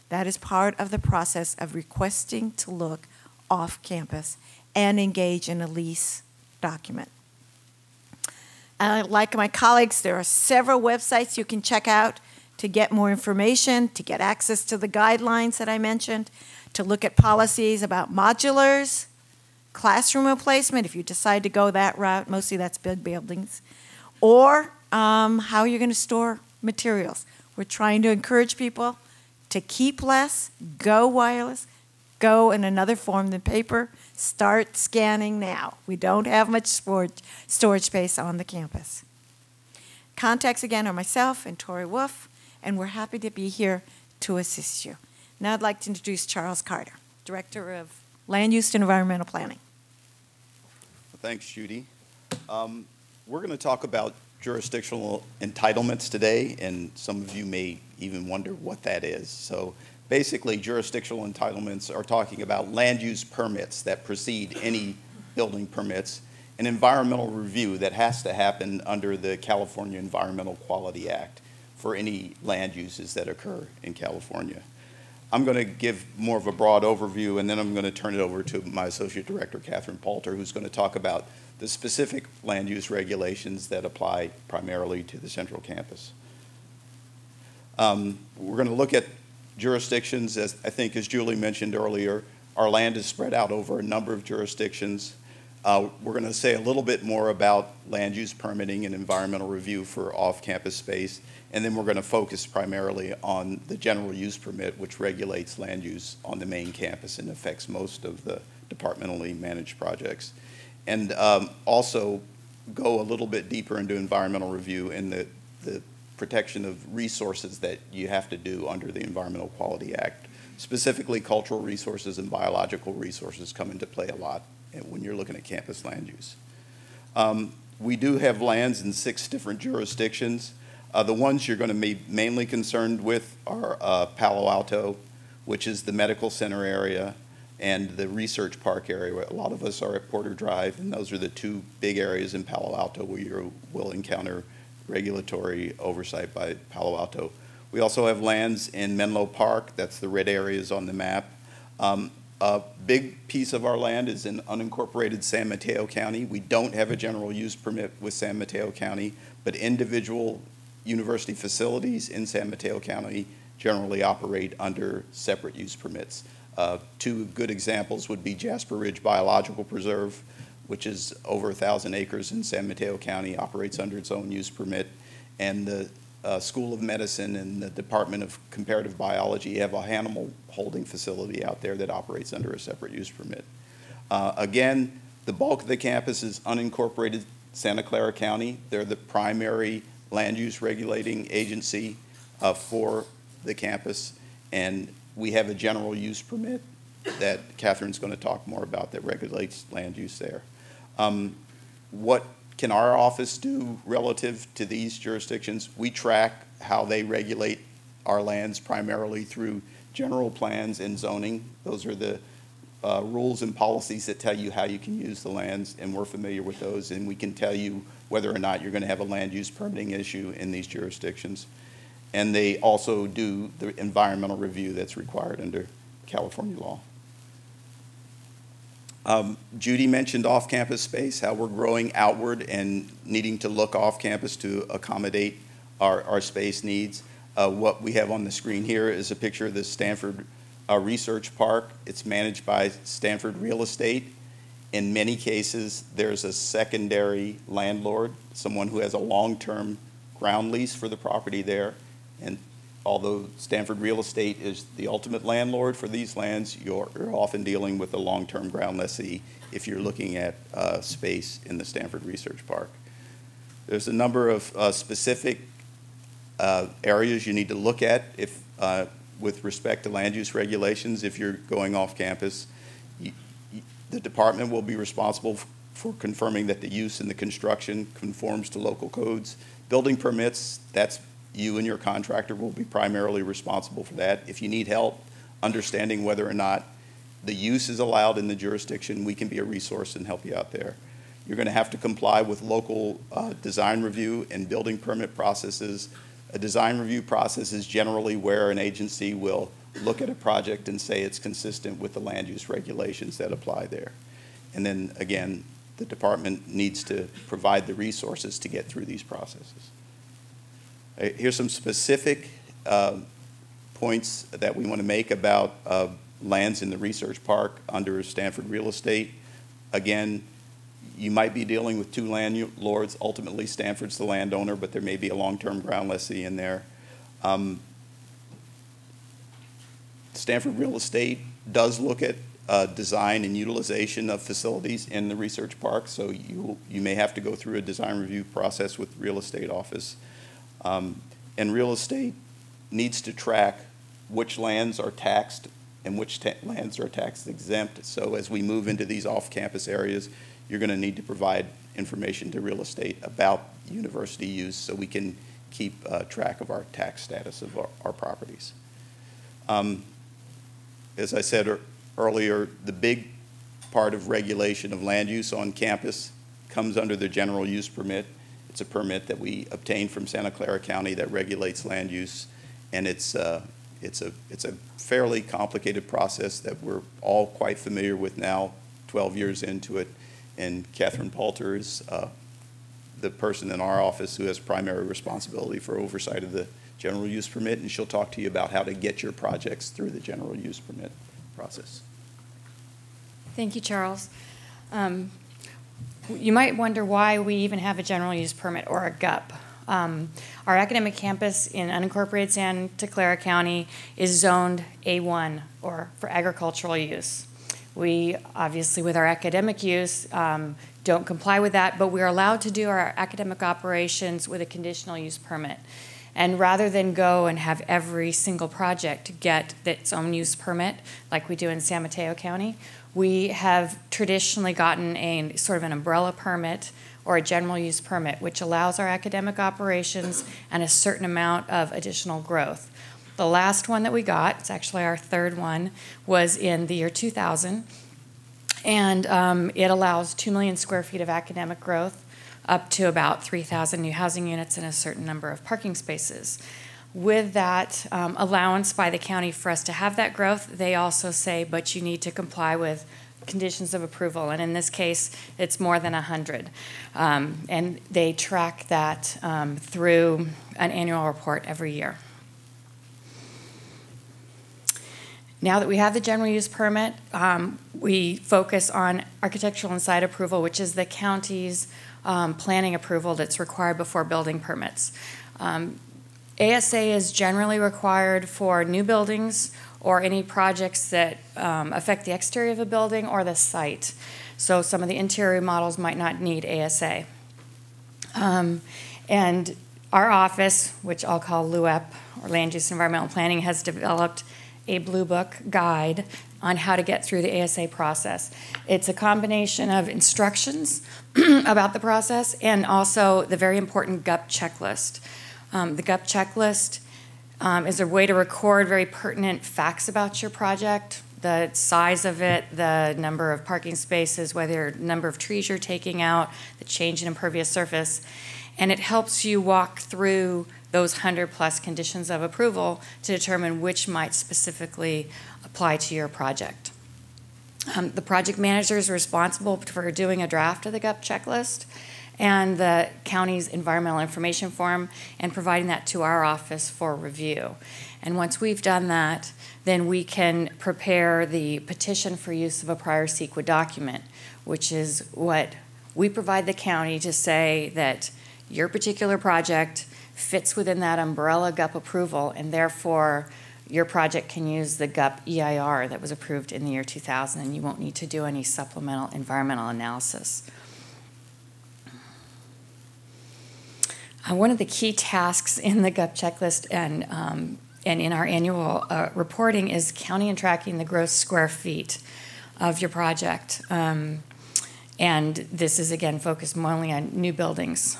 That is part of the process of requesting to look off campus and engage in a lease document. Like my colleagues, there are several websites you can check out to get more information, to get access to the guidelines that I mentioned, to look at policies about modulars, classroom replacement, if you decide to go that route, mostly that's big buildings, or how you're going to store materials. We're trying to encourage people to keep less, go wireless, go in another form than paper, start scanning now. We don't have much storage space on the campus. Contacts again are myself and Tori Wolf, and we're happy to be here to assist you. Now I'd like to introduce Charles Carter, Director of Land Use and Environmental Planning. Thanks, Judy. We're going to talk about jurisdictional entitlements today, and some of you may even wonder what that is. So basically, jurisdictional entitlements are talking about land use permits that precede any building permits, an environmental review that has to happen under the California Environmental Quality Act for any land uses that occur in California. I'm going to give more of a broad overview, and then I'm going to turn it over to my Associate Director, Catherine Palter, who's going to talk about the specific land use regulations that apply primarily to the Central Campus. We're going to look at jurisdictions, as I think as Julie mentioned earlier. Our land is spread out over a number of jurisdictions. We're going to say a little bit more about land use permitting and environmental review for off-campus space, and then we're going to focus primarily on the general use permit, which regulates land use on the main campus and affects most of the departmentally managed projects. And also go a little bit deeper into environmental review and the protection of resources that you have to do under the Environmental Quality Act. Specifically, cultural resources and biological resources come into play a lot when you're looking at campus land use. We do have lands in 6 different jurisdictions. The ones you're going to be mainly concerned with are Palo Alto, which is the medical center area, and the research park area. A lot of us are at Porter Drive, and those are the 2 big areas in Palo Alto where you will encounter regulatory oversight by Palo Alto. We also have lands in Menlo Park. That's the red areas on the map. A big piece of our land is in unincorporated San Mateo County. We don't have a general use permit with San Mateo County, but individual university facilities in San Mateo County generally operate under separate use permits. 2 good examples would be Jasper Ridge Biological Preserve, which is over 1,000 acres in San Mateo County, operates under its own use permit, and the School of Medicine and the Department of Comparative Biology have a animal holding facility out there that operates under a separate use permit. Again, the bulk of the campus is unincorporated Santa Clara County. They're the primary land use regulating agency for the campus, and we have a general use permit that Catherine's going to talk more about that regulates land use there. What can our office do relative to these jurisdictions? We track how they regulate our lands primarily through general plans and zoning. Those are the rules and policies that tell you how you can use the lands, and we're familiar with those, and we can tell you whether or not you're going to have a land use permitting issue in these jurisdictions. And they also do the environmental review that's required under California law. Judy mentioned off-campus space, how we're growing outward and needing to look off-campus to accommodate our space needs. What we have on the screen here is a picture of the Stanford Research Park. It's managed by Stanford Real Estate. In many cases, there's a secondary landlord, someone who has a long-term ground lease for the property there. And although Stanford Real Estate is the ultimate landlord for these lands, you're often dealing with a long-term ground lessee if you're looking at space in the Stanford Research Park. There's a number of specific areas you need to look at if, with respect to land use regulations if you're going off campus. The department will be responsible for confirming that the use and the construction conforms to local codes. Building permits, that's you and your contractor will be primarily responsible for that. If you need help understanding whether or not the use is allowed in the jurisdiction, we can be a resource and help you out there. You're going to have to comply with local design review and building permit processes. A design review process is generally where an agency will look at a project and say it's consistent with the land use regulations that apply there. And then, again, the department needs to provide the resources to get through these processes. Here's some specific points that we want to make about lands in the research park under Stanford Real Estate. Again, you might be dealing with 2 landlords. Ultimately, Stanford's the landowner, but there may be a long-term ground lessee in there. Stanford Real Estate does look at design and utilization of facilities in the research park, so you may have to go through a design review process with the real estate office. And real estate needs to track which lands are taxed and which lands are tax exempt. So as we move into these off-campus areas, you're going to need to provide information to real estate about university use so we can keep track of our tax status of our properties. As I said earlier, the big part of regulation of land use on campus comes under the general use permit. It's a permit that we obtain from Santa Clara County that regulates land use, and it's a fairly complicated process that we're all quite familiar with now, 12 years into it. And Catherine Palter is the person in our office who has primary responsibility for oversight of the general use permit, and she'll talk to you about how to get your projects through the general use permit process. Thank you, Charles. You might wonder why we even have a general use permit or a GUP. Our academic campus in unincorporated Santa Clara County is zoned A1, or for agricultural use. We, obviously, with our academic use, don't comply with that, but we're allowed to do our academic operations with a conditional use permit. And rather than go and have every single project get its own use permit, like we do in San Mateo County, we have traditionally gotten a sort of an umbrella permit or a general use permit, which allows our academic operations and a certain amount of additional growth. The last one that we got, it's actually our third one, was in the year 2000, and it allows 2 million square feet of academic growth, up to about 3,000 new housing units and a certain number of parking spaces. With that allowance by the county for us to have that growth, they also say, but you need to comply with conditions of approval, and in this case, it's more than 100. And they track that through an annual report every year. Now that we have the general use permit, we focus on architectural and site approval, which is the county's planning approval that's required before building permits. ASA is generally required for new buildings or any projects that affect the exterior of a building or the site. So some of the interior models might not need ASA. And our office, which I'll call LUEP, or Land Use Environmental Planning, has developed a Blue Book guide on how to get through the ASA process. It's a combination of instructions about the process and also the very important GUP checklist. The GUP checklist is a way to record very pertinent facts about your project, the size of it, the number of parking spaces, whether number of trees you're taking out, the change in impervious surface, and it helps you walk through those 100+ conditions of approval to determine which might specifically apply to your project. The project manager is responsible for doing a draft of the GUP checklist and the county's environmental information form and providing that to our office for review. And once we've done that, then we can prepare the petition for use of a prior CEQA document, which is what we provide the county to say that your particular project fits within that umbrella GUP approval, and therefore your project can use the GUP EIR that was approved in the year 2000, and you won't need to do any supplemental environmental analysis. One of the key tasks in the GUP checklist and in our annual reporting is counting and tracking the gross square feet of your project. And this is, again, focused mainly on new buildings.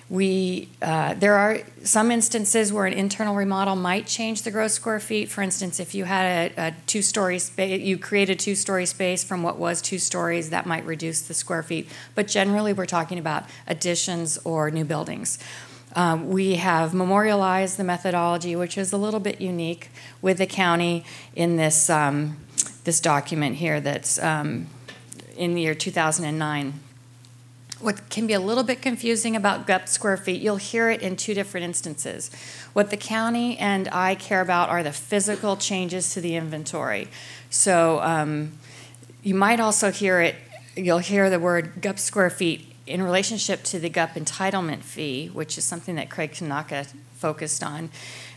There are some instances where an internal remodel might change the gross square feet. For instance, if you had a two-story space, you created a two-story space from what was 2 stories, that might reduce the square feet. But generally, we're talking about additions or new buildings. We have memorialized the methodology, which is a little bit unique, with the county in this, this document here that's in the year 2009. What can be a little bit confusing about GUP square feet, you'll hear it in 2 different instances. What the county and I care about are the physical changes to the inventory. So you might also hear it, you'll hear the word GUP square feet in relationship to the GUP entitlement fee, which is something that Craig Tanaka focused on.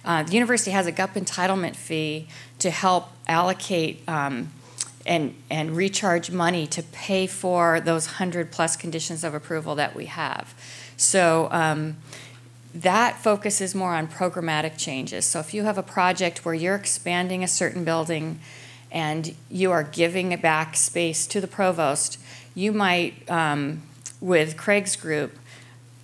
The university has a GUP entitlement fee to help allocate and recharge money to pay for those 100+ conditions of approval that we have. So That focuses more on programmatic changes. So if you have a project where you're expanding a certain building and you are giving back space to the provost, you might, with Craig's group,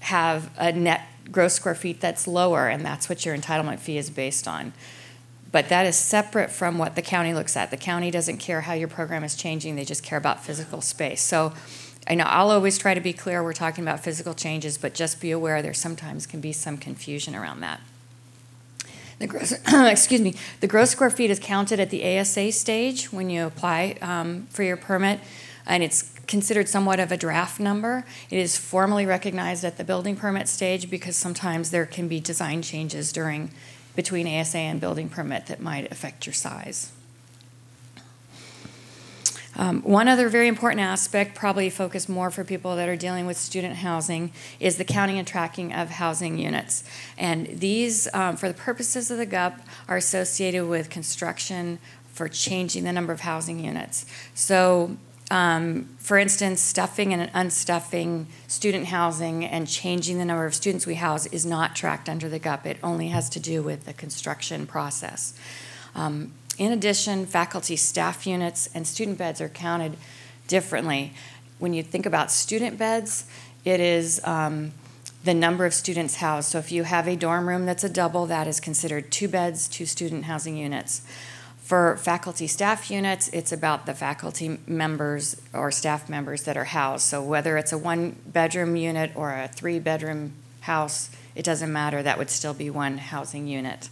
have a net gross square feet that's lower, and that's what your entitlement fee is based on. But that is separate from what the county looks at. The county doesn't care how your program is changing, they just care about physical space. So I know I'll always try to be clear we're talking about physical changes, but just be aware there sometimes can be some confusion around that. The gross, excuse me, the gross square feet is counted at the ASA stage when you apply for your permit, and it's considered somewhat of a draft number. It is formally recognized at the building permit stage because sometimes there can be design changes between ASA and building permit that might affect your size. One other very important aspect, probably focused more for people that are dealing with student housing, is the counting and tracking of housing units. And these, for the purposes of the GUP, are associated with construction for changing the number of housing units. So, for instance, stuffing and unstuffing student housing and changing the number of students we house is not tracked under the GUP. It only has to do with the construction process. In addition, faculty staff units and student beds are counted differently. When you think about student beds, it is the number of students housed. So if you have a dorm room that's a double, that is considered 2 beds, 2 student housing units. For faculty staff units, it's about the faculty members or staff members that are housed. So whether it's a 1-bedroom unit or a 3-bedroom house, it doesn't matter. That would still be 1 housing unit.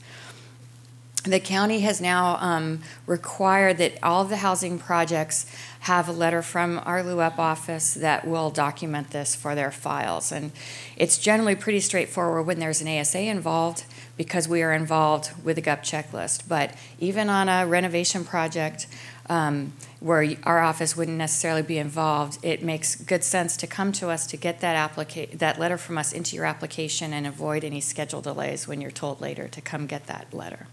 The county has now required that all of the housing projects have a letter from our LUEP office that will document this for their files. And it's generally pretty straightforward when there's an ASA involved because we are involved with the GUP checklist. But even on a renovation project where our office wouldn't necessarily be involved, it makes good sense to come to us to get that letter from us into your application and avoid any schedule delays when you're told later to come get that letter.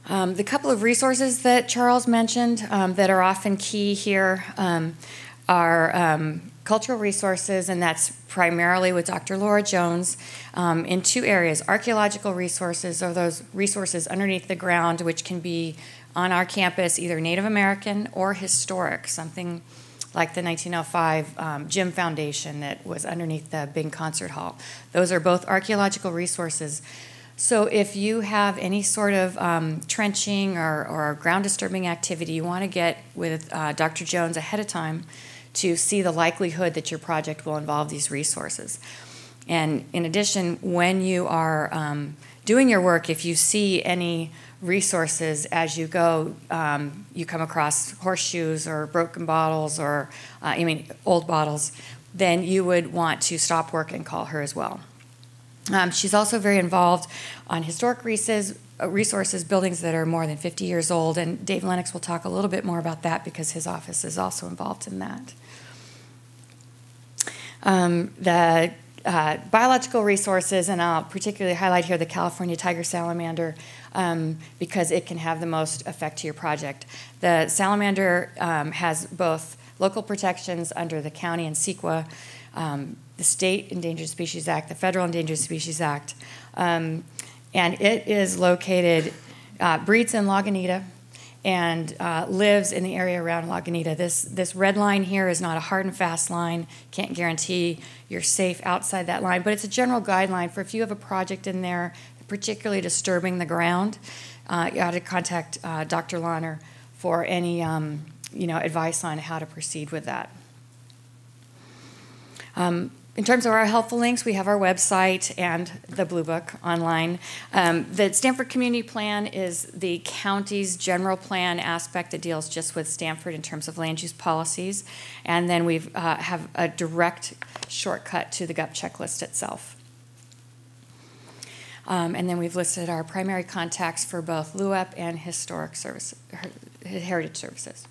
The couple of resources that Charles mentioned that are often key here are cultural resources, and that's primarily with Dr. Laura Jones in 2 areas. Archaeological resources are those resources underneath the ground which can be on our campus either Native American or historic, something like the 1905 Gym Foundation that was underneath the big concert hall. Those are both archaeological resources. So if you have any sort of trenching or ground disturbing activity, you want to get with Dr. Jones ahead of time to see the likelihood that your project will involve these resources. And in addition, when you are doing your work, if you see any resources as you go, you come across horseshoes or broken bottles or, old bottles, then you would want to stop work and call her as well. She's also very involved on historic resources, buildings that are more than 50 years old, and Dave Lennox will talk a little bit more about that because his office is also involved in that. The biological resources, and I'll particularly highlight here the California tiger salamander because it can have the most effect to your project. The salamander has both local protections under the county and CEQA, the State Endangered Species Act, the Federal Endangered Species Act, and it is located, breeds in Lagunita and lives in the area around Lagunita. This red line here is not a hard and fast line. Can't guarantee you're safe outside that line, but it's a general guideline for if you have a project in there particularly disturbing the ground, you ought to contact Dr. Lahner for any advice on how to proceed with that. In terms of our helpful links, we have our website and the Blue Book online. The Stanford Community Plan is the county's general plan aspect that deals just with Stanford in terms of land use policies. And then we have a direct shortcut to the GUP checklist itself. And then we've listed our primary contacts for both LUEP and heritage services.